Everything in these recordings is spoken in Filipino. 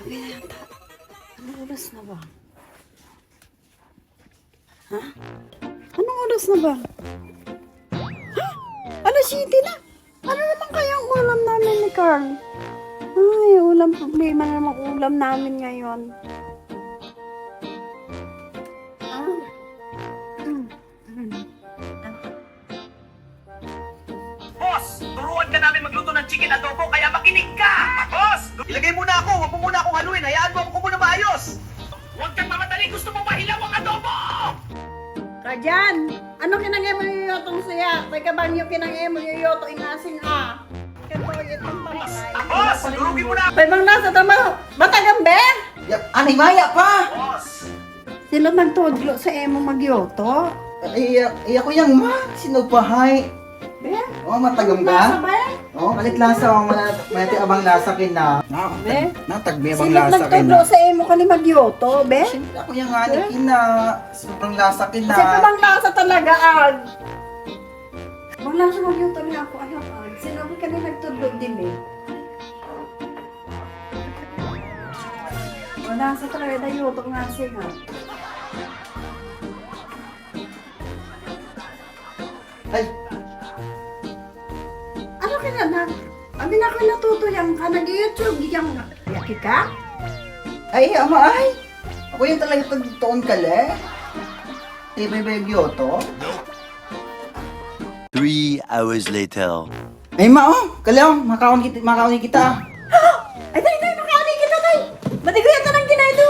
Uwi na yata. Anong oras na ba? Ha? Anong oras na ba? Ha? Alas 7 na. Ano naman kayang ulam namin ni Carl? Ay, ulam problema na naman ulam namin ngayon. Boss, turuan ka namin magluto ng chicken adobo kaya makinig ka! Boss, ilagay muna ako, huwag mo muna akong haluin, hayaan mo ako muna maayos! Huwag kang mamadali, gusto mo mahilaw ang adobo! Kajan, ano kinangay mo yung yotong siya? May kabangyo kinangay mo yung yoto ingasing ha? Kaya itong pamatay. Boss, durugin mo na! May bang nasa tama, batagang be? Anay maya pa! Boss! Sila nagtudlo sa emo magyoto? Ako yung ma, sinupahay. Be? Oh, matagam Nasa ka? ba? Oh, kalit lasa ang manati abang lasa kin na. Be? Natagbi abang Sila lasa kin nagtudlo na. sa emo ka ni magyoto, be? Siyempre ako yung ani kin na. Sobrang lasa kin Kasi na. kabang nasa talaga ag. Wala sa magyoto niya ako, ano ag. Sinabi ka ni nagtudlo din eh. Wala sa talaga na yoto nga siya nga. Ay, Ano ka na na? Abi na ka natutuyang ka, nag-YouTube, giyang yaki ka? ay, ama ay. Ako yung talaga tagtoon ka le. Tibay ba yung Gyoto? 3 hours later. Ay, ma oh. Kalaw, makauni kita. Ay, tay, makauli kita, tay! Matigoy ka ng ginaydo!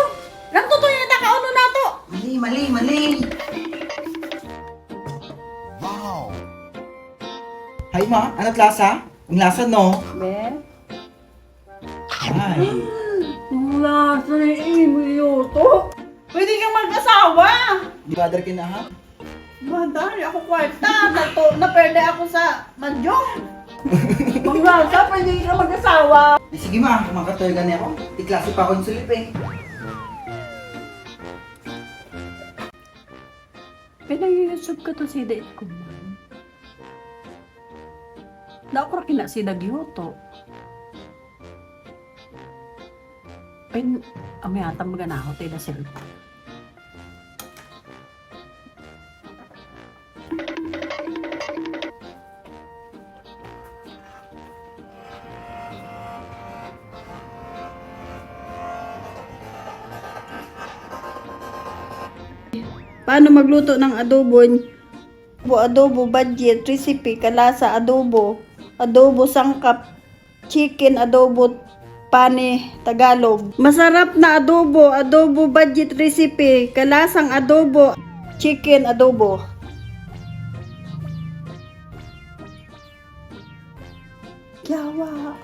Lang tutuyo na kauno na to! Mali. Hay ma, ano't lasa? Ang lasa no? Be? Ay. Wala sa imo yoto. Pwede kang mag-asawa! Di ba dar kin na ha? Madali ako kwarta. Naperde ako sa manjong. Manglasa, pwede kang mag-asawa. Ay, sige ma, makatoy gani ako. Di klase pa ako yung sulip eh. Pinag-YouTube ka to si Date ko man. Naokra kina si Dagyoto. Pin, amiyata maganaho tayo na cellphone. Paano magluto ng adobo? Adobo, budget, recipe, kalasa, adobo, adobo sangkap, chicken, adobo, pane, Tagalog. Masarap na adobo, adobo, budget, recipe, kalasang adobo, chicken, adobo. Yawa.